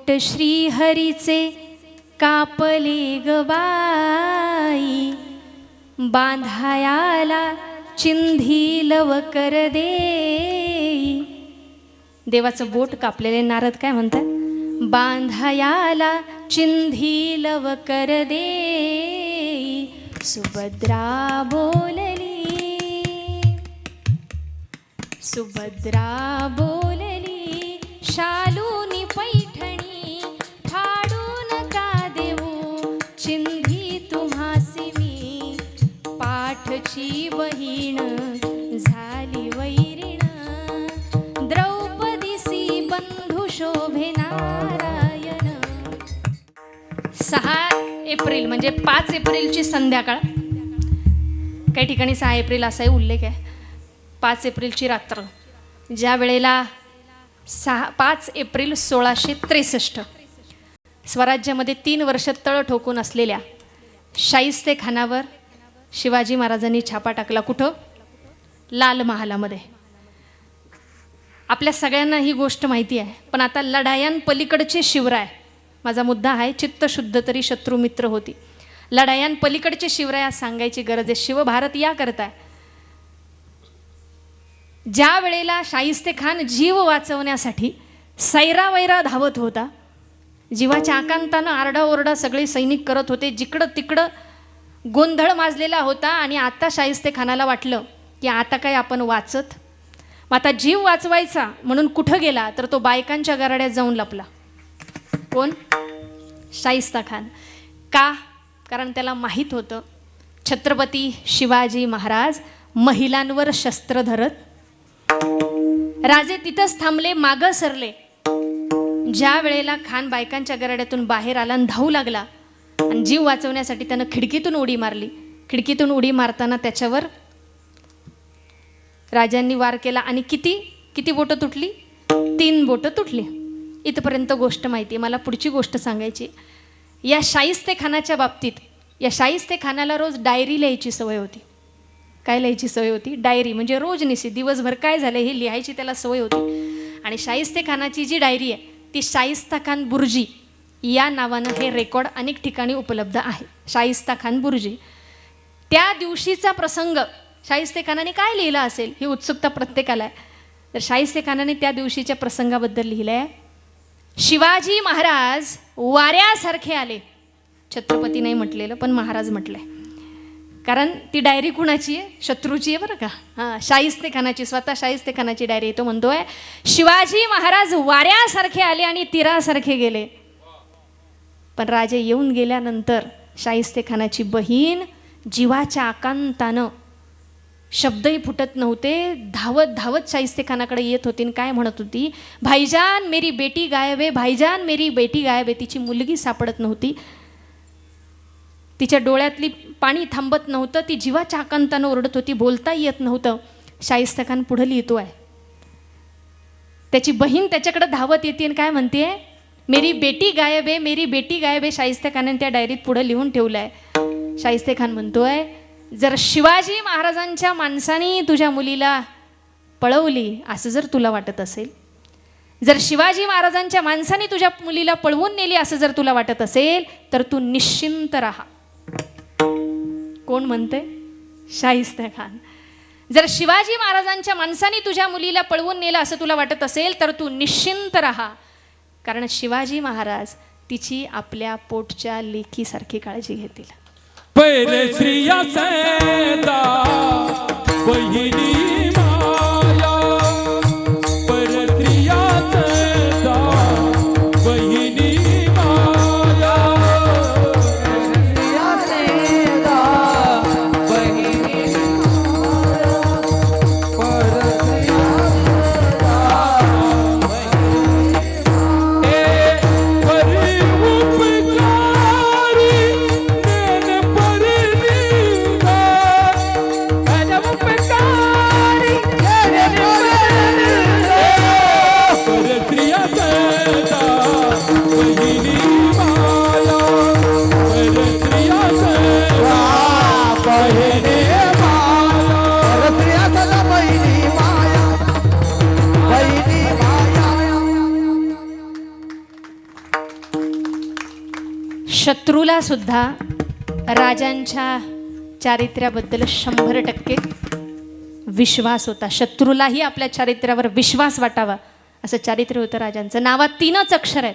पोट श्रीहरीचे कापले गबाई, बांधायाला चिंधी लवकर देई. देवाचं बोट कापलेले नारद काय म्हणतात? बांधायाला चिंधी लवकर देई. सुभद्रा बोलली, सुभद्रा बोलली, शालूनी पैठणी फाडून का देऊ, चिंधी तुम्हासी मी पाठची बहीण झाली वैरीण. द्रौपदीसी बंधू शोभे नारायण. 6 एप्रिल म्हणजे 5 एप्रिलची संध्याकाळ, काही ठिकाणी 6 एप्रिल असाही उल्लेख आहे. 5 एप्रिलची रात्र, ज्या वेळेला 5 एप्रिल 1663 स्वराज्यामध्ये 3 वर्ष तळ ठोकून असलेल्या शाहिस्ते खानावर शिवाजी महाराजांनी छापा टाकला. कुठं? लाल महालामध्ये. आपल्या सगळ्यांना ही गोष्ट माहिती आहे, पण आता लढायांपलीकडचे शिवराय, माझा मुद्दा आहे चित्तशुद्ध तरी शत्रू मित्र होती. लढायांपलीकडचे शिवराय आज सांगायची गरज आहे. शिवभारत या करताय. ज्या वेळेला शाहिस्ते खान जीव वाचवण्यासाठी सैरावैरा धावत होता, जीवाच्या आकांतानं आरडाओरडा सगळे सैनिक करत होते, जिकडं तिकडं गोंधळ माजलेला होता. आणि आता शाहिस्ते खानाला वाटलं की आता काय आपण वाचत, मग आता जीव वाचवायचा म्हणून कुठं गेला तर तो बायकांच्या गराड्यात जाऊन लपला. कोण? शाहिस्ता खान. का? कारण त्याला माहीत होतं छत्रपती शिवाजी महाराज महिलांवर शस्त्र धरत. राजे तिथंच थांबले, मागं सरले. ज्या वेळेला खान बायकांच्या गराड्यातून बाहेर आला आणि धावू लागला आणि जीव वाचवण्यासाठी त्यानं खिडकीतून उडी मारली. खिडकीतून उडी मारताना त्याच्यावर राजांनी वार केला आणि किती बोटं तुटली? 3 बोटं तुटली. इथपर्यंत गोष्ट माहिती. मला पुढची गोष्ट सांगायची. या शाहिस्ते खानाच्या बाबतीत, या शाहिस्ते खानाला रोज डायरी लिहायची सवय होती. काय लिहायची सवय होती? डायरी. म्हणजे रोज निशी दिवसभर काय झालं हे लिहायची त्याला सवय होती. आणि शाहिस्ते खानाची जी डायरी आहे ती शाहिस्ता खान बुर्जी या नावानं हे रेकॉर्ड अनेक ठिकाणी उपलब्ध आहे. शाहिस्ता खान बुर्जी. त्या दिवशीचा प्रसंग शाहिस्ते खानाने काय लिहिलं असेल ही उत्सुकता प्रत्येकाला आहे. तर शाहिस्ते खानाने त्या दिवशीच्या प्रसंगाबद्दल लिहिलं आहे, शिवाजी महाराज वाऱ्यासारखे आले. छत्रपती नाही म्हटलेलं, पण महाराज म्हटलंय. कारण ती डायरी कुणाची आहे? शत्रूची आहे बरं का. हां, शाहिस्ते खानाची, स्वतः शाहिस्ते खानाची डायरी. तो म्हणतोय शिवाजी महाराज वाऱ्यासारखे आले आणि तीरासारखे गेले. पण राजे येऊन गेल्यानंतर शाहिस्ते खानाची बहीण जीवाच्या आकांतानं, शब्दही फुटत नव्हते, धावत धावत शाहिस्ते खानाकडे येत होती. काय म्हणत होती? भाईजान मेरी बेटी गायब आहे, भाईजान मेरी बेटी गायब आहे. तिची मुलगी सापडत नव्हती. तिच्या डोळ्यातली पाणी थांबत नव्हतं. ती जीवाच्या आकांतानं ओरडत होती, बोलता येत नव्हतं. शाहिस्ता खान पुढं लिहितो आहे. त्याची बहीण त्याच्याकडे धावत येते आणि काय म्हणते? मेरी बेटी गायब आहे, मेरी बेटी गायब आहे. शाहिस्ता खानाने त्या डायरीत पुढं लिहून ठेवलं आहे. शाहिस्ते खान म्हणतोय, जर शिवाजी महाराजांच्या माणसाने तुझ्या मुलीला पळवली असं जर तुला वाटत असेल, जर शिवाजी महाराजांच्या माणसाने तुझ्या मुलीला पळवून नेली असं जर तुला वाटत असेल, तर तू निश्चिंत राहा. कोण म्हणते? शाहिस्ता खान. जर शिवाजी महाराजांच्या माणसाने तुझ्या मुलीला पळवून नेलं असं तुला वाटत असेल तर तू निश्चिंत राहा, कारण शिवाजी महाराज तिची आपल्या पोटच्या लेकीसारखी काळजी घेतील. पैरे श्रिया सैदा बहिणी माया, परत्रिया सैदा बहिणी माया, श्रिया सैदा बहिणी माया, परत्रिया सैदा बहिणी ए परी उपकारी नेन परी नीगा, उपकारी शत्रूला सुद्धा राजांच्या चारित्र्याबद्दल 100% विश्वास होता. शत्रूलाही आपल्या चारित्र्यावर विश्वास वाटावा असं चारित्र्य होतं राजांचं. नावात 3च अक्षर आहेत,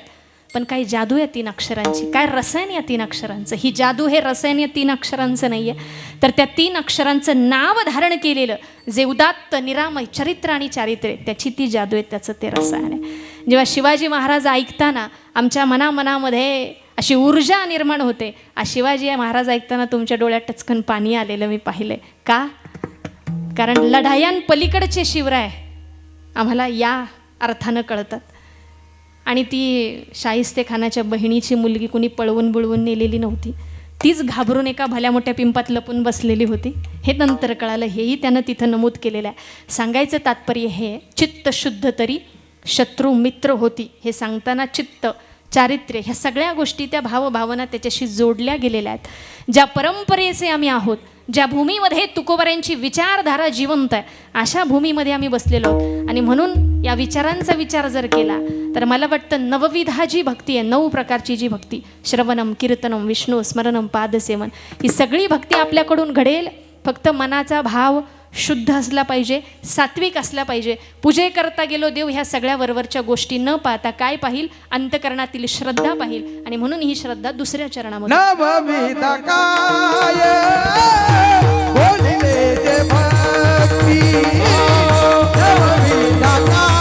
पण काही जादू आहे 3 अक्षरांची. काय रसायन या 3 अक्षरांचं. ही जादू हे रसायन या 3 अक्षरांचं नाही आहे, तर त्या 3 अक्षरांचं नाव धारण केलेलं जे उदात्त निरामय चरित्र आणि चारित्र्य, त्याची ती जादू आहे, त्याचं ते रसायन आहे. जेव्हा शिवाजी महाराज ऐकताना आमच्या मनामध्ये अशी ऊर्जा निर्माण होते. शिवाजी महाराज ऐकताना तुमच्या डोळ्यात टचकन पाणी आलेलं मी पाहिलंय. का? कारण लढायांपलीकडचे शिवराय आम्हाला या अर्थानं कळतात. आणि ती शाहिस्तेखानाच्या बहिणीची मुलगी कुणी पळवून बुळवून नेलेली नव्हती. तीच घाबरून एका भल्या मोठ्या पिंपात लपून बसलेली होती. हे नंतर कळालं. हेही त्यानं तिथं नमूद केलेलं आहे. सांगायचं तात्पर्य हे, चित्त शुद्ध तरी शत्रू मित्र होती. हे सांगताना चित्त, चारित्र्य ह्या सगळ्या गोष्टी, त्या भावभावना त्याच्याशी जोडल्या गेलेल्या आहेत. ज्या परंपरेचे आम्ही आहोत, ज्या भूमीमध्ये तुकोबाऱ्यांची विचारधारा जिवंत आहे, अशा भूमीमध्ये आम्ही बसलेलो आहोत. आणि म्हणून या विचारांचा विचार जर केला तर मला वाटतं नवविधा जी भक्ती आहे, 9 प्रकारची जी भक्ती, श्रवणम, कीर्तनम, विष्णू स्मरणम, पादसेवन, ही सगळी भक्ती आपल्याकडून घडेल. फक्त मनाचा भाव शुद्ध असला पाहिजे, सात्विक असला पाहिजे. पूजे करता गेलो देव ह्या सगळ्या वरवरच्या गोष्टी न पाहता काय पाहिल? अंतकरणातील श्रद्धा पाहिल. आणि म्हणून ही श्रद्धा दुसऱ्या चरणामध्ये नवविधा काय बोलिले जे भक्ती, नवविधा काय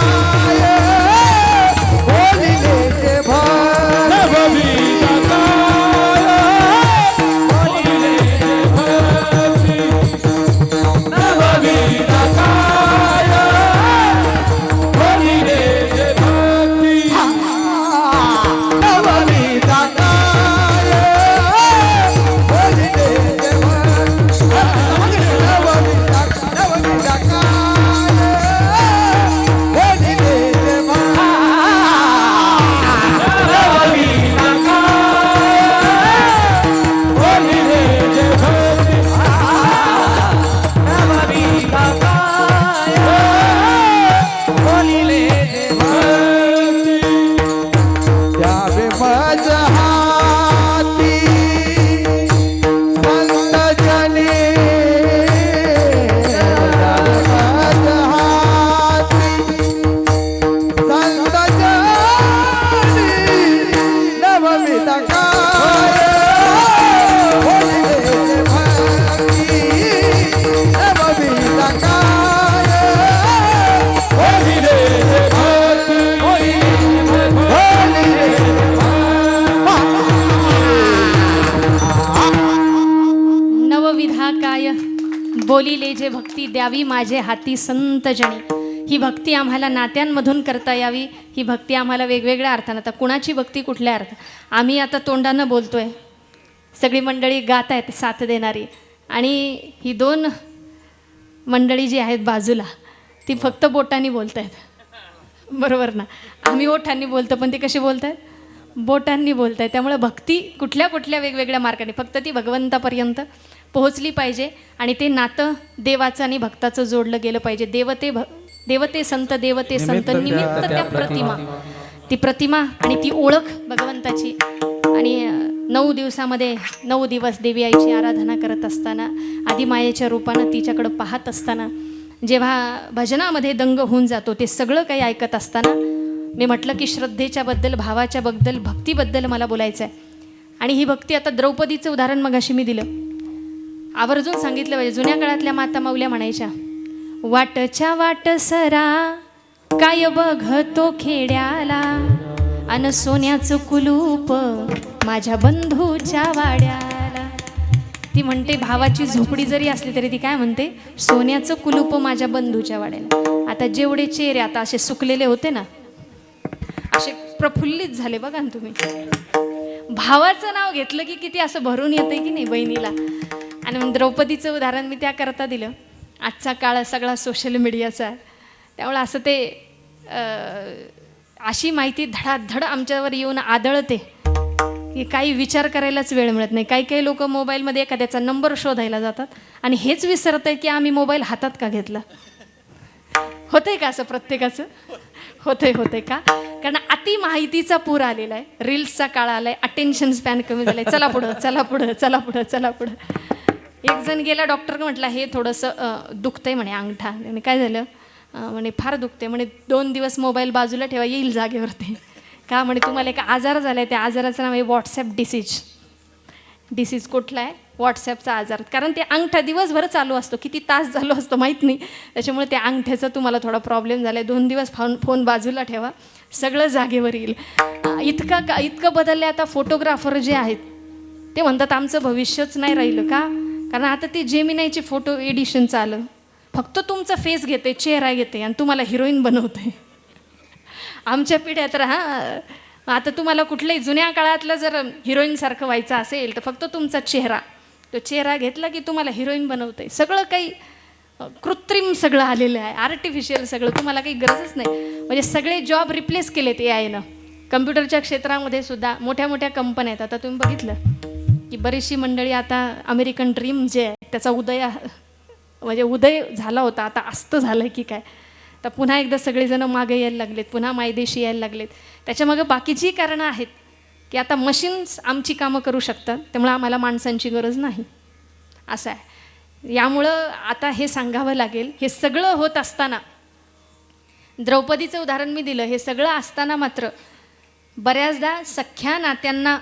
बोलिले जे भक्ती, नवविधा काय बोलिले जे भक्ती, नवविधा काय बोलिले जे भक्ती, नवविधा काय बोलिले जे भक्ती, नवविधा बोलिले जे भक्ती द्यावी माझे हाती संत जणी. ही भक्ती आम्हाला नात्यांमधून करता यावी. ही भक्ती आम्हाला वेगवेगळ्या अर्थानं, आता कुणाची भक्ती कुठल्या अर्थ, आम्ही आता तोंडानं बोलतोय, सगळी मंडळी गात आहेत साथ देणारी, आणि ही 2 मंडळी जी आहेत बाजूला ती फक्त बोटांनी बोलत आहेत. बरोबर ना? आम्ही ओठांनी बोलतो, पण ते कशी बोलत आहेत? बोटांनी बोलत आहेत. त्यामुळे भक्ती कुठल्या कुठल्या वेगवेगळ्या मार्गाने, फक्त ती भगवंतापर्यंत पोहोचली पाहिजे. आणि ते नातं देवाचं आणि भक्ताचं जोडलं गेलं पाहिजे. देवते संत, देवते संत, निमित्त त्या प्रतिमा, ती प्रतिमा आणि ती ओळख भगवंताची. आणि 9 दिवसामध्ये 9 दिवस देवी आईची आराधना करत असताना, आदिमायेच्या रूपानं तिच्याकडं पाहत असताना, जेव्हा भजनामध्ये दंग होऊन जातो, ते सगळं काही ऐकत असताना मी म्हटलं की श्रद्धेच्या बद्दल, भावाच्या बद्दल, भक्तीबद्दल मला बोलायचं आहे. आणि ही भक्ती, आता द्रौपदीचं उदाहरण मगाशी मी दिलं, आवर्जून सांगितलं पाहिजे. जुन्या काळातल्या माता माऊल्या म्हणायच्या, वाटच्या वाट सरा काय बघतो खेड्याला, अन सोन्याचं कुलूप माझ्या बंधूच्या वाड्याला. ती म्हणते भावाची झोपडी जरी असली तरी ती काय म्हणते, सोन्याचं कुलूप माझ्या बंधूच्या वाड्याला. आता जेवढे चेहरे आता असे सुकलेले होते ना, असे प्रफुल्लित झाले बघा ना तुम्ही. भावाचं नाव घेतलं की किती असं भरून येतं की नाही बहिणीला. आणि मग द्रौपदीचं उदाहरण मी त्याकरता दिलं. आजचा काळ सगळा सोशल मीडियाचा आहे, त्यामुळे असं ते अशी माहिती धडाधड आमच्यावर येऊन आदळते की काही विचार करायलाच वेळ मिळत नाही. काही काही लोक मोबाईलमध्ये एखाद्याचा नंबर शोधायला जातात आणि हेच विसरत आहे की आम्ही मोबाईल हातात का घेतला. होतंय का असं प्रत्येकाचं? होतंय का? कारण अति माहितीचा पूर आलेला आहे, रील्सचा काळ आलाय, अटेन्शन स्पॅन कमी झालाय. चला पुढं. एक जण गेला डॉक्टर म्हटला हे थोडंसं दुखतंय म्हणे अंगठा. आणि काय झालं म्हणे फार दुखते म्हणे. 2 दिवस मोबाईल बाजूला ठेवा, येईल जागेवरती. का म्हणे तुम्हाला एक आजार झाला आहे, त्या आजाराचं नाव आहे व्हॉट्सॲप डिसीज. कुठला आहे? व्हॉट्सॲपचा आजार. कारण ते अंगठा दिवसभर चालू असतो, किती तास चालू असतो माहीत नाही. त्याच्यामुळे त्या अंगठ्याचा तुम्हाला थोडा प्रॉब्लेम झाला आहे. 2 दिवस फोन बाजूला ठेवा, सगळं जागेवर येईल. इतकं बदललं आता. फोटोग्राफर जे आहेत ते म्हणतात आमचं भविष्यच नाही राहिलं. का? कारण आता ते जेमिनायचे फोटो एडिशनचं आलं. फक्त तुमचा फेस घेते, चेहरा घेते आणि तुम्हाला हिरोईन बनवते. आमच्या पिढ्यात आता तुम्हाला कुठल्याही जुन्या काळातलं जर हिरोईनसारखं व्हायचं असेल तर फक्त तुमचा तो चेहरा घेतला की तुम्हाला हिरोईन बनवते. सगळं काही कृत्रिम सगळं आलेलं आहे, आर्टिफिशियल सगळं. तुम्हाला काही गरजच नाही. म्हणजे सगळे जॉब रिप्लेस केलेत AI-नं. कम्प्युटरच्या क्षेत्रामध्ये सुद्धा मोठ्या मोठ्या कंपन्या आहेत. आता तुम्ही बघितलं की बरीचशी मंडळी आता अमेरिकन ड्रीम जे आहे त्याचा उदय झाला होता, आता अस्त झालं की काय. तर पुन्हा एकदा सगळेजण मागे यायला लागलेत, पुन्हा मायदेशी यायला लागलेत. त्याच्यामागं बाकीची कारणं आहेत की आता मशीन्स आमची कामं करू शकतात, त्यामुळे आम्हाला माणसांची गरज नाही, असं आहे. यामुळं आता हे सांगावं लागेल. हे सगळं होत असताना, द्रौपदीचं उदाहरण मी दिलं, हे सगळं असताना मात्र बऱ्याचदा सख्या नात्यांना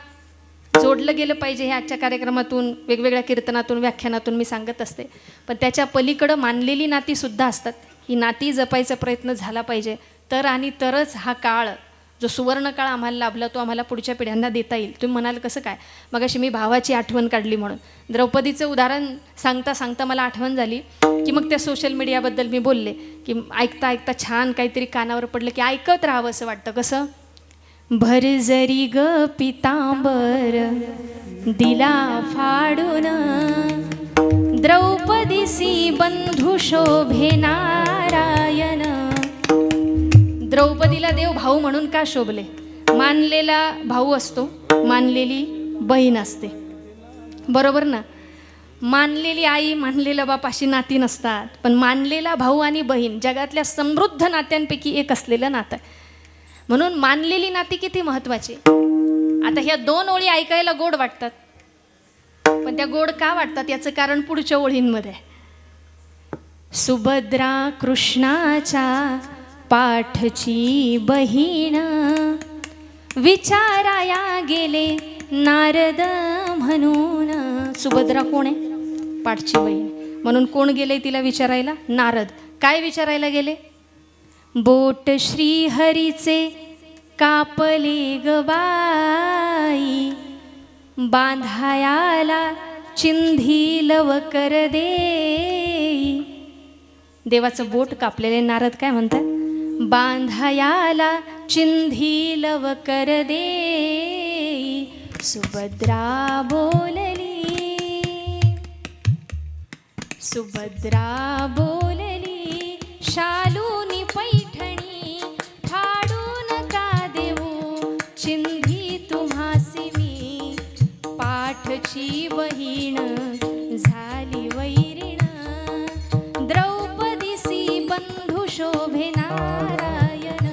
जोडलं गेलं पाहिजे. हे आजच्या कार्यक्रमातून, वेगवेगळ्या कीर्तनातून, व्याख्यानातून मी सांगत असते. पण त्याच्या पलीकडं मानलेली नातीसुद्धा असतात. ही नाती जपायचा प्रयत्न झाला पाहिजे. तरच हा काळ, जो सुवर्ण काळ आम्हाला लाभला, तो आम्हाला पुढच्या पिढ्यांना देता येईल. तुम्ही म्हणाल कसं काय? मगाशी मी भावाची आठवण काढली म्हणून. द्रौपदीचं उदाहरण सांगता मला आठवण झाली की मग त्या सोशल मीडियाबद्दल मी बोलले की ऐकता छान काहीतरी कानावर पडलं की ऐकत राहावं असं वाटतं. कसं? भरजरी ग पितांबर दिला फाडून, द्रौपदीसी बंधू शोभे नारायण. द्रौपदीला देव भाऊ म्हणून का शोभले? मानलेला भाऊ असतो, मानलेली बहीण असते, बरोबर ना? मानलेली आई, मानलेला बाप अशी नाती नसतात. पण मानलेला भाऊ आणि बहीण जगातल्या समृद्ध नात्यांपैकी एक असलेलं नातं आहे. म्हणून मानलेली नाती किती महत्त्वाची. आता ह्या 2 ओळी ऐकायला गोड वाटतात, पण त्या गोड का वाटतात याचं कारण पुढच्या ओळींमध्ये. सुभद्रा कृष्णाच्या पाठची बहीण, विचाराया गेले नारद म्हणून. सुभद्रा कोण आहे? पाठची बहीण. म्हणून कोण गेले तिला विचारायला? नारद. काय विचारायला गेले? बोट श्रीहरीचे कापले ग बाई, बांधायाला चिंधी लवकर देई. देवाचं बोट कापलेले नारद काय म्हणतात? बांधायाला चिंधी लवकर देई. सुभद्रा बोलली शालूनी पैठणी फाडून का देऊ चिंधी तुम्हासी मी. पाठची बहीण झाली वैरीण, द्रौपदीसी बंधू शोभे नारायण.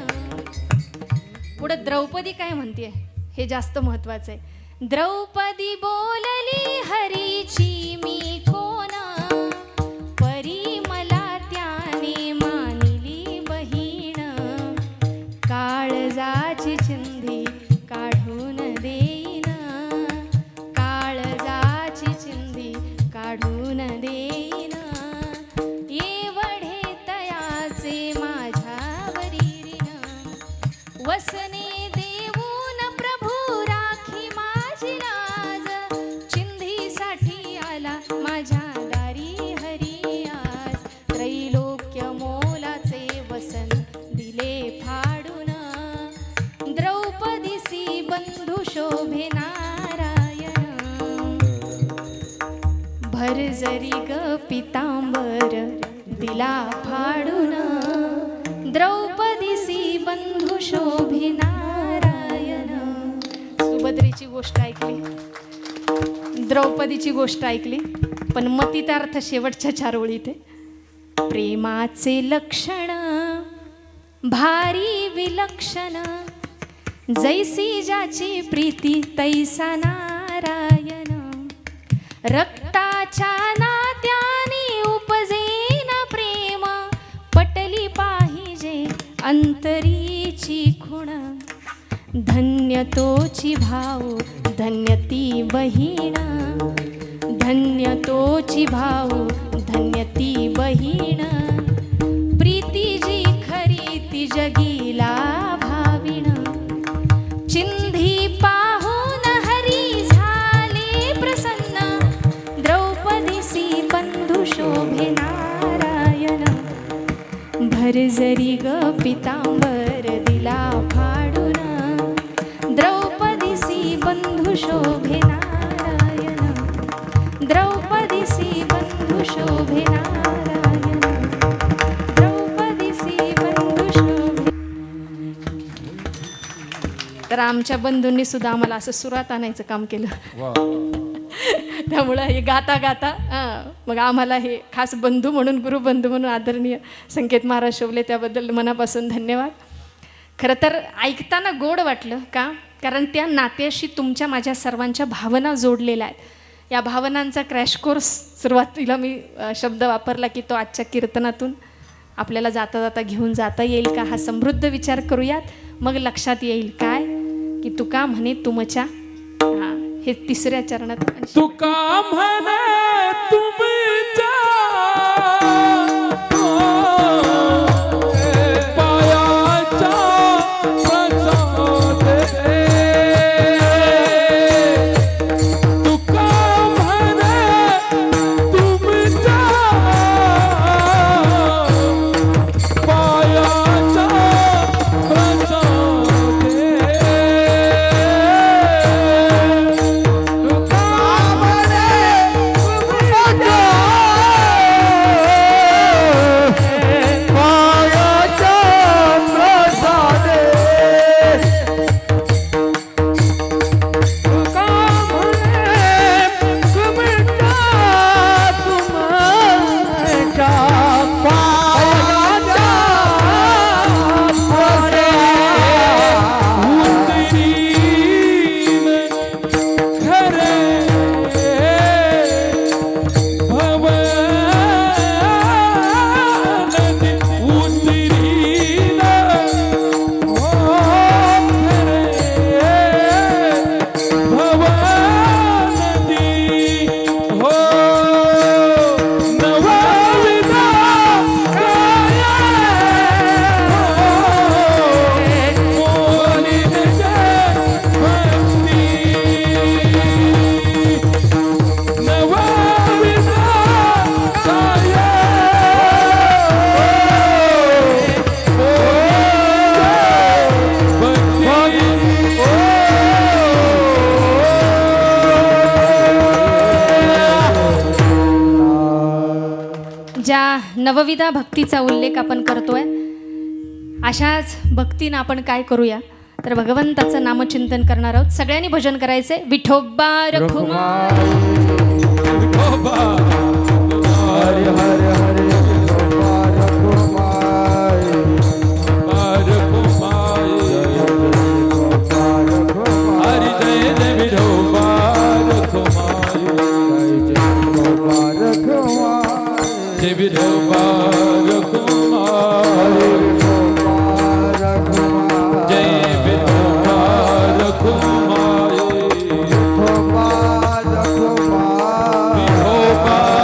पुढे द्रौपदी काय म्हणते हे जास्त महत्वाचं आहे. द्रौपदी बोलली हरीची मी कोण, परी मला त्याने मानिली बहीण. काळजाची चिंधी काढून देईन, काळजाची चिंधी काढून देईन. एवढे तयाचे माझ्यावरी ऋण, वसने देऊन प्रभू राखी माझी लाज. चिंधीसाठी आला माझ्या दारी हरी आज, त्रैलोक्य मोलाचे वसन दिले फाडून. द्रौपदीसी बंधू शोभे नारायण. भरजरी ग पितांबर दिला फाडून, द्रौपदीसी बंधू शोभे नारायण. सुभद्रेची गोष्ट ऐकली, द्रौपदीची गोष्ट ऐकली, पण मतितार्थ शेवटच्या 4 ओळीत आहे. प्रेमाचे लक्षण भारी विलक्षण जैसी ज्याची प्रीती तैसा नारायण रक्ताच्या नात्याने उपजेन प्रेम पटली पाहिजे अंतरीची खुण धन्य तोची भाऊ धन्य ती बहीण धन्य तोची भाऊ धन्य ती बहीण प्रीती जी खरी ती जगीला भाविण चिंधी पाहून हरी झाले प्रसन्न द्रौपदीसी बंधू शोभे नारायण भरजरी ग पितांबर दिला फाडून द्रौपदीसी बंधू शोभे नारायण द्रौपदीसी बंधू शोभे नारायण द्रौपदीसी बंधू शोभे. तर आमच्या बंधूंनी सुद्धा आम्हाला असं सुरात आणायचं काम केलं त्यामुळं हे गाता गाता मग आम्हाला हे खास बंधू म्हणून गुरुबंधू म्हणून आदरणीय संकेत महाराज शोभले त्याबद्दल मनापासून धन्यवाद. खरं तर ऐकताना गोड वाटलं का कारण त्या नात्याशी तुमच्या माझ्या सर्वांच्या भावना जोडलेल्या आहेत. या भावनांचा क्रॅश कोर्स सुरुवातीला मी शब्द वापरला की तो आजच्या कीर्तनातून आपल्याला जाता जाता घेऊन जाता येईल का हा समृद्ध विचार करूयात. मग लक्षात येईल काय की तुका म्हणे तुमच्या हे तिसऱ्या चरणात तुका म्हणे तुमच्या पायाच्या प्रसादे तुका म्हणे तुमच्या पायाच्या प्रसादे ज्या नवविधा भक्तीचा उल्लेख आपण करतोय अशाच भक्तीनं आपण काय करूया तर भगवंताचं नामचिंतन करणार आहोत. सगळ्यांनी भजन करायचे विठोबा रखुमा विठोबा हरे हरे हरे हरि जय जय विठोबा जय विठोबा जय विठोबा विठोबा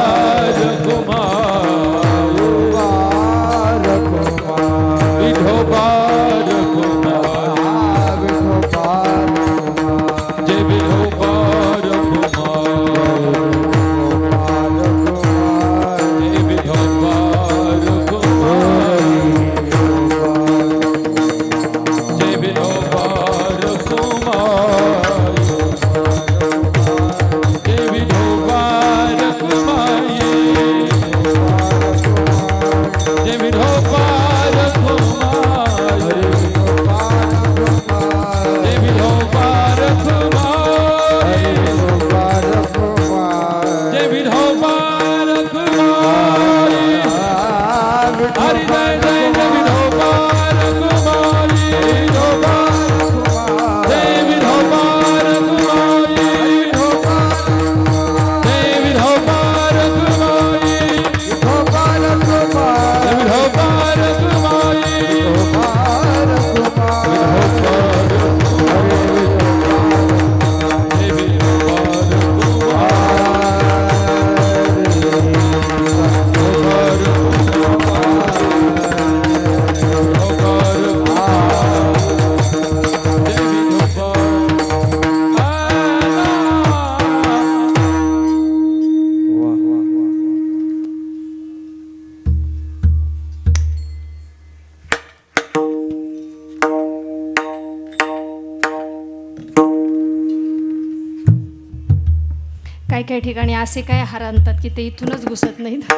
काही काही ठिकाणी असे काय हार आणतात की ते इथूनच घुसत नाहीत,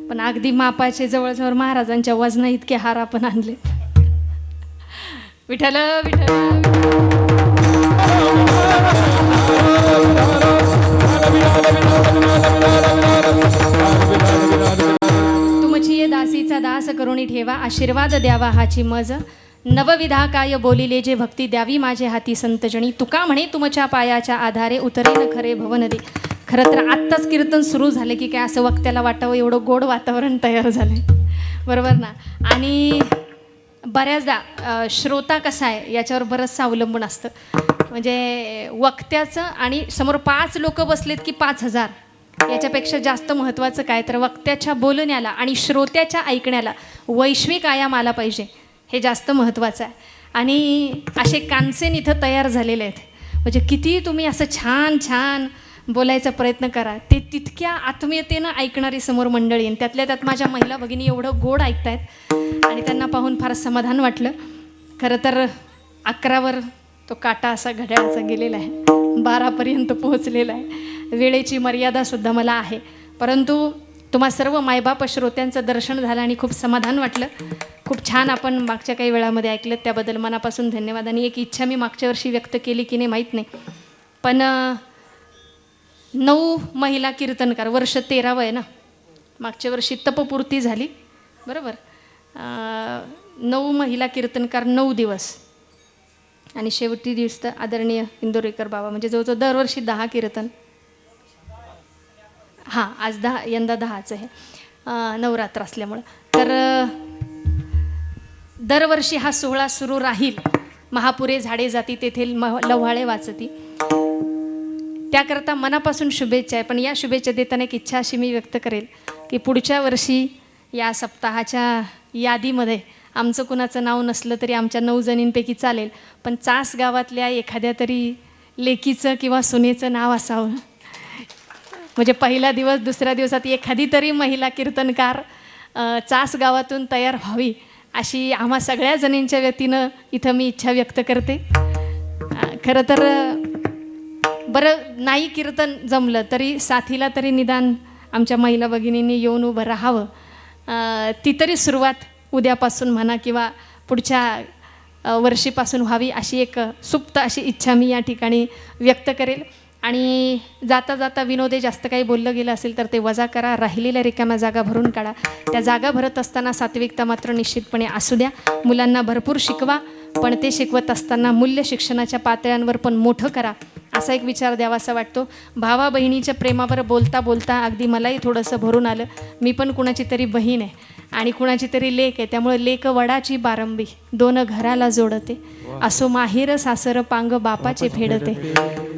पण अगदी मापाचे जवळजवळ महाराजांच्या वजना इतके हार आपण आणलेत. विठ्ठल विठ्ठल तुमची ये दासीचा दास करुणी ठेवा, आशीर्वाद द्यावा हाची मज. नवविधा काय बोलिले जे भक्ती द्यावी माझे हाती संतजणी. तुका म्हणे तुमच्या पायाच्या आधारे उतरेन खरे भवन दे. खरं तर आत्ताच कीर्तन सुरू झाले की काय असं वक्त्याला वाटावं एवढं गोड वातावरण तयार झालं, बरोबर ना. आणि बऱ्याचदा श्रोता कसा आहे याच्यावर बरंचसं अवलंबून असतं. म्हणजे वक्त्याचं आणि समोर 5 लोक बसलेत की 5,000 याच्यापेक्षा जास्त महत्त्वाचं काय तर वक्त्याच्या बोलण्याला आणि श्रोत्याच्या ऐकण्याला वैश्विक आयाम आला पाहिजे, हे जास्त महत्त्वाचं आहे. आणि असे कानसेन इथं तयार झालेले आहेत. म्हणजे किती तुम्ही असं छान छान बोलायचा प्रयत्न करा, ते तितक्या आत्मीयतेनं ऐकणारी समोर मंडळी. आणि त्यातल्या त्यात माझ्या महिला भगिनी एवढं गोड ऐकतायत आणि त्यांना पाहून फार समाधान वाटलं. खरं तर 11वर तो काटा असा घड्याळाचा गेलेला आहे, 12पर्यंत पोहोचलेला आहे. वेळेची मर्यादासुद्धा मला आहे, परंतु तुम्हा सर्व मायबाप श्रोत्यांचं दर्शन झालं आणि खूप समाधान वाटलं. खूप छान आपण मागच्या काही वेळामध्ये ऐकलं, त्याबद्दल मनापासून धन्यवाद. आणि एक इच्छा मी मागच्या वर्षी व्यक्त केली की नाही माहीत नाही, पण 9 महिला कीर्तनकार, वर्ष 13वं आहे ना, मागच्या वर्षी तपपूर्ती झाली, बरोबर. 9 महिला कीर्तनकार 9 दिवस आणि शेवटी दिवस तर आदरणीय इंदोरीकर बाबा. म्हणजे जवळजवळ दरवर्षी 10 कीर्तन. हां, आज 10, यंदा 10च आहे, नवरात्र असल्यामुळं. तर दरवर्षी हा सोहळा सुरू राहील. महापुरे झाडे जाती तेथे लव्हाळे वाचती, त्याकरता मनापासून शुभेच्छा आहे. पण या शुभेच्छा देताना एक इच्छा अशी मी व्यक्त करेल की पुढच्या वर्षी या सप्ताहाच्या यादीमध्ये आमचं कुणाचं नाव नसलं तरी आमच्या 9 जणींपैकी चालेल, पण चास गावातल्या एखाद्या तरी लेकीचं किंवा सुनेचं नाव असावं. म्हणजे पहिला दिवस, दुसऱ्या दिवसात एखादी तरी महिला कीर्तनकार चास गावातून तयार व्हावी, अशी आम्हा सगळ्या जणींच्या वतीनं इथं मी इच्छा व्यक्त करते. खरं तर बरं नाही कीर्तन जमलं तरी साथीला तरी निदान आमच्या महिला भगिनींनी येऊन उभं राहावं. ती तरी सुरुवात उद्यापासून म्हणा किंवा पुढच्या वर्षीपासून व्हावी, अशी एक सुप्त अशी इच्छा मी या ठिकाणी व्यक्त करेल. आणि जाता जाता विनोदे जास्त काही बोललं गेलं असेल तर ते वजा करा, राहिलेल्या रिकाम्या जागा भरून काढा. त्या जागा भरत असताना सात्विकता मात्र निश्चितपणे असू द्या. मुलांना भरपूर शिकवा, पण ते शिकवत असताना मूल्य शिक्षणाच्या पातळ्यांवर पण मोठं करा, असा एक विचार द्यावा असा वाटतो. भावा बहिणीच्या प्रेमावर बोलता बोलता अगदी मलाही थोडंसं भरून आलं. मी पण कुणाची तरी बहीण आहे आणि कुणाची तरी लेक आहे, त्यामुळे लेक वडाची बारंबी 2 घराला जोडते, असो माहेर सासर पांग बापाचे फेडते.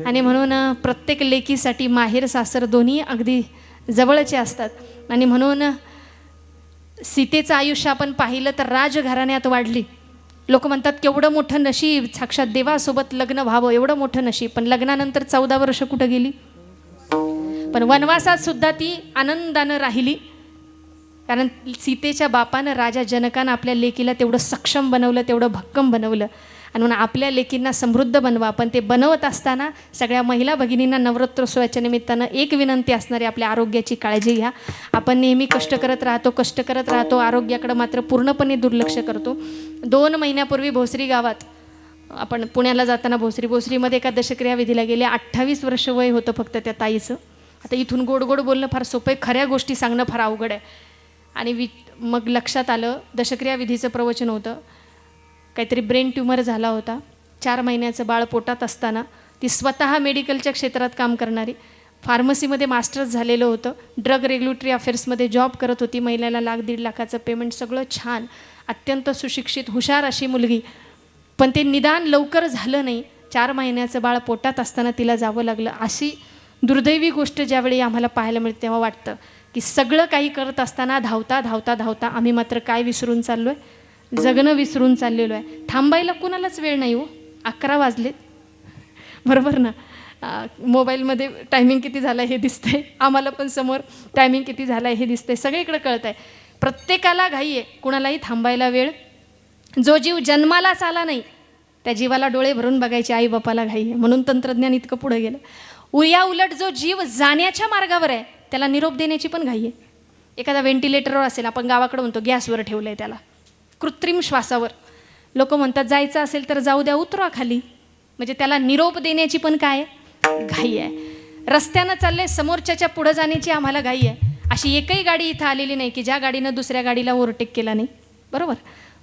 आणि म्हणून प्रत्येक लेकीसाठी माहेर सासर दोन्ही अगदी जवळचे असतात. आणि म्हणून सीतेचं आयुष्य आपण पाहिलं तर राजघराण्यात वाढली. लोक म्हणतात केवढं मोठं नशीब, साक्षात देवासोबत लग्न व्हावं, एवढं मोठं नशीब. पण लग्नानंतर 14 वर्ष कुठं गेली? पण वनवासात सुद्धा ती आनंदानं राहिली, कारण सीतेच्या बापानं राजा जनकानं आपल्या लेकीला तेवढं सक्षम बनवलं, तेवढं भक्कम बनवलं. आणि म्हणून आपल्या लेकींना समृद्ध बनवा. पण ते बनवत असताना सगळ्या महिला भगिनींना नवरात्रोत्सवाच्या निमित्तानं एक विनंती असणारी, आपल्या आरोग्याची काळजी घ्या. आपण नेहमी कष्ट करत राहतो, आरोग्याकडं मात्र पूर्णपणे दुर्लक्ष करतो. 2 महिन्यापूर्वी भोसरी गावात, आपण पुण्याला जाताना भोसरीमध्ये एका दशक्रिया विधीला गेले. 28 वर्ष वय होतं फक्त त्या ताईचं. आता इथून गोड गोड बोलणं फार सोपं आहे, खऱ्या गोष्टी सांगणं फार अवघड आहे. आणि मग लक्षात आलं, दशक्रिया विधीचं प्रवचन होतं. काहीतरी ब्रेन ट्यूमर झाला होता. 4 महिन्याचं बाळ पोटात असताना ती स्वतः मेडिकलच्या क्षेत्रात काम करणारी, फार्मसीमध्ये मास्टर्स झालेलं होतं, ड्रग रेग्युलेटरी अफेअर्समध्ये जॉब करत होती. महिन्याला 1,00,000-1,50,000 लाखाचं पेमेंट, सगळं छान, अत्यंत सुशिक्षित हुशार अशी मुलगी. पण ते निदान लवकर झालं नाही. 4 महिन्याचं बाळ पोटात असताना तिला जावं लागलं. अशी दुर्दैवी गोष्ट ज्यावेळी आम्हाला पाहायला मिळते तेव्हा वाटतं की सगळं काही करत असताना धावता आम्ही मात्र काय विसरून चाललो आहे? जगणं विसरून चाललेलो आहे. थांबायला कुणालाच वेळ नाही हो. 11 वाजलेत, बरोबर ना. मोबाईलमध्ये टायमिंग किती झालं आहे हे दिसतंय, आम्हाला पण समोर टायमिंग किती झालं आहे हे दिसतंय, सगळीकडे कळत आहे. प्रत्येकाला घाई आहे, कुणालाही थांबायला वेळ. जो जीव जन्मालाच आला नाही त्या जीवाला डोळे भरून बघायचे आई बापाला घाई आहे. म्हणून तंत्रज्ञान इतकं पुढे गेलं. या उलट जो जीव जाण्याच्या मार्गावर आहे त्याला निरोप देण्याची पण घाई आहे. एखादा व्हेंटिलेटरवर असेल, आपण गावाकडे म्हणतो गॅसवर ठेवलं आहे त्याला, कृत्रिम श्वासावर. लोक म्हणतात जायचं असेल तर जाऊ द्या, उतरा खाली. म्हणजे त्याला निरोप देण्याची पण काय घाई आहे. रस्त्यानं चालले, समोरच्याच्या पुढं जाण्याची आम्हाला घाई आहे. अशी एकही गाडी इथं आलेली नाही की ज्या गाडीनं दुसऱ्या गाडीला ओव्हरटेक केला नाही. बरोबर,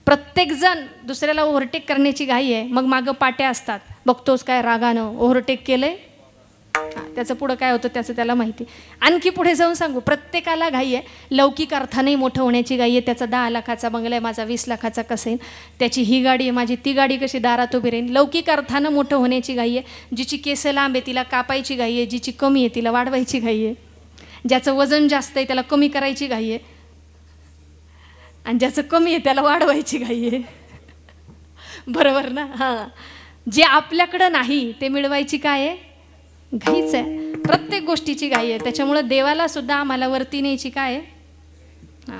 प्रत्येकजण दुसऱ्याला ओव्हरटेक करण्याची घाई आहे. मग मागं पाट्या असतात, बघतोस काय रागानं ओव्हरटेक केलं आहे, त्याचं पुढं काय होतं त्याचं त्याला माहिती. आणखी पुढे जाऊन सांगू, प्रत्येकाला घाई आहे. लौकिक अर्थाने मोठं होण्याची घाई आहे. त्याचा 10 लाखाचा बंगला आहे, माझा 20 लाखाचा कसं येईल, त्याची ही गाडी आहे, माझी ती गाडी कशी दारात उभी राहील. लौकिक अर्थानं मोठं होण्याची घाई आहे. जिची केस लांब आहे तिला कापायची घाई आहे, जिची कमी आहे तिला वाढवायची घाई आहे, ज्याचं वजन जास्त आहे त्याला कमी करायची घाई आहे, आणि ज्याचं कमी आहे त्याला वाढवायची घाई आहे. बरोबर ना? हां, जे आपल्याकडं नाही ते मिळवायची काय आहे घाईच आहे. प्रत्येक गोष्टीची घाई आहे. त्याच्यामुळं देवाला सुद्धा आम्हाला वरती न्यायची काय आहे. हां,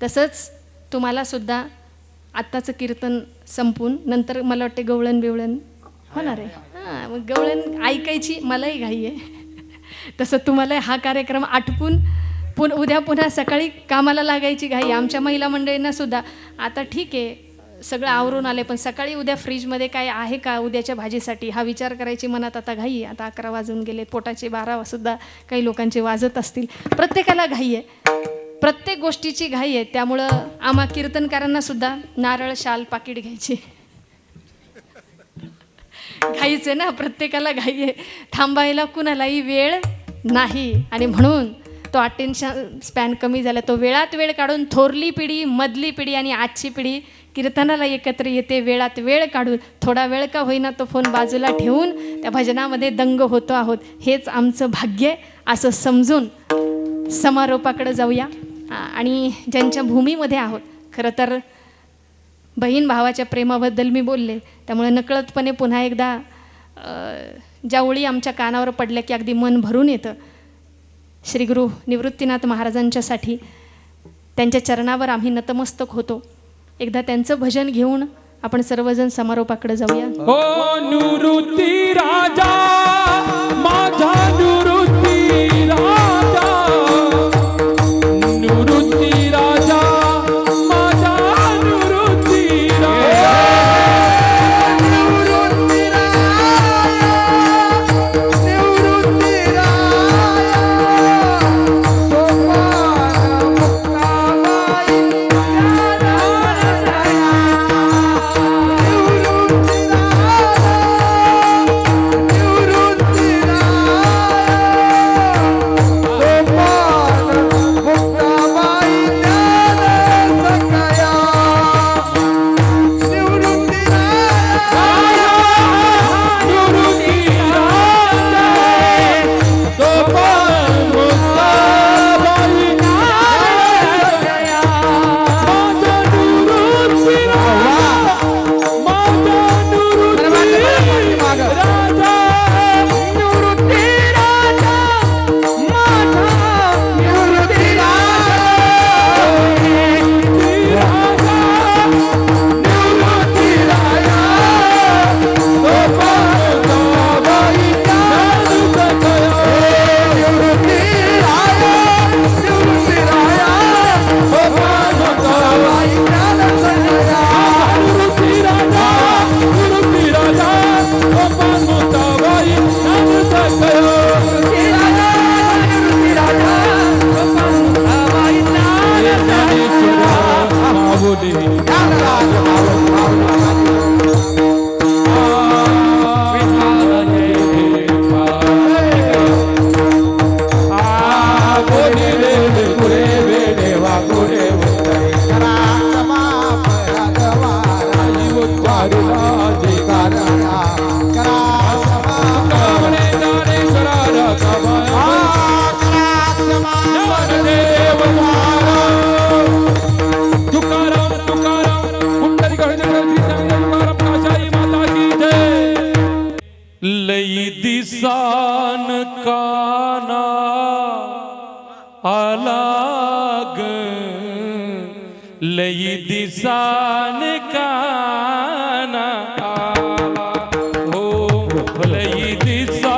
तसंच तुम्हाला सुद्धा आत्ताचं कीर्तन संपून नंतर मला वाटते गवळण बिवळण होणार आहे. हां, मग गवळण ऐकायची मलाही घाई आहे. तसं तुम्हाला हा कार्यक्रम आटपून उद्या पुन्हा सकाळी कामाला लागायची घाई. आमच्या महिला मंडळींना सुद्धा आता ठीक आहे सगळं आवरून आले, पण सकाळी उद्या फ्रीजमध्ये काय आहे का उद्याच्या भाजीसाठी हा विचार करायची मनात आता घाई. आता 11 वाजून गेले, पोटाचे 12 सुद्धा काही लोकांचे वाजत असतील. प्रत्येकाला घाई आहे, प्रत्येक गोष्टीची घाई आहे. त्यामुळं आम्हा कीर्तनकारांना सुद्धा नारळ शाल पाकिट घ्यायची घाईच आहे ना. प्रत्येकाला घाई आहे, थांबायला कुणालाही वेळ नाही. आणि म्हणून तो अटेन्शन स्पॅन कमी झाला. तो वेळात वेळ काढून थोरली पिढी, मधली पिढी आणि आजची पिढी कीर्तनाला एकत्र येते. वेळात वेळ काढून थोडा वेळ का होईना तो फोन बाजूला ठेवून त्या भजनामध्ये दंग होतो आहोत. हेच आमचं भाग्य असं समजून समारोपाकडे जाऊया. आणि ज्यांच्या भूमीमध्ये आहोत, खरं तर बहीण भावाच्या प्रेमाबद्दल मी बोलले, त्यामुळे नकळतपणे पुन्हा एकदा ज्या ओळी आमच्या कानावर पडल्या की अगदी मन भरून येतं. श्री गुरु निवृत्तीनाथ महाराजांच्यासाठी त्यांच्या चरणावर आम्ही नतमस्तक होतो. एकदा त्यांचं भजन घेऊन आपण सर्वजण समारोपाकडे जाऊया. ओ निवृत्ती राजा माझा निवृत्ती राजा, निवृत्ती राजा माझा निवृत्ती राजा, निवृत्ती राया सोपान मुक्ताबाई लई दिसान काना आलाग, लई दिसान काना आला हो, लई दिसा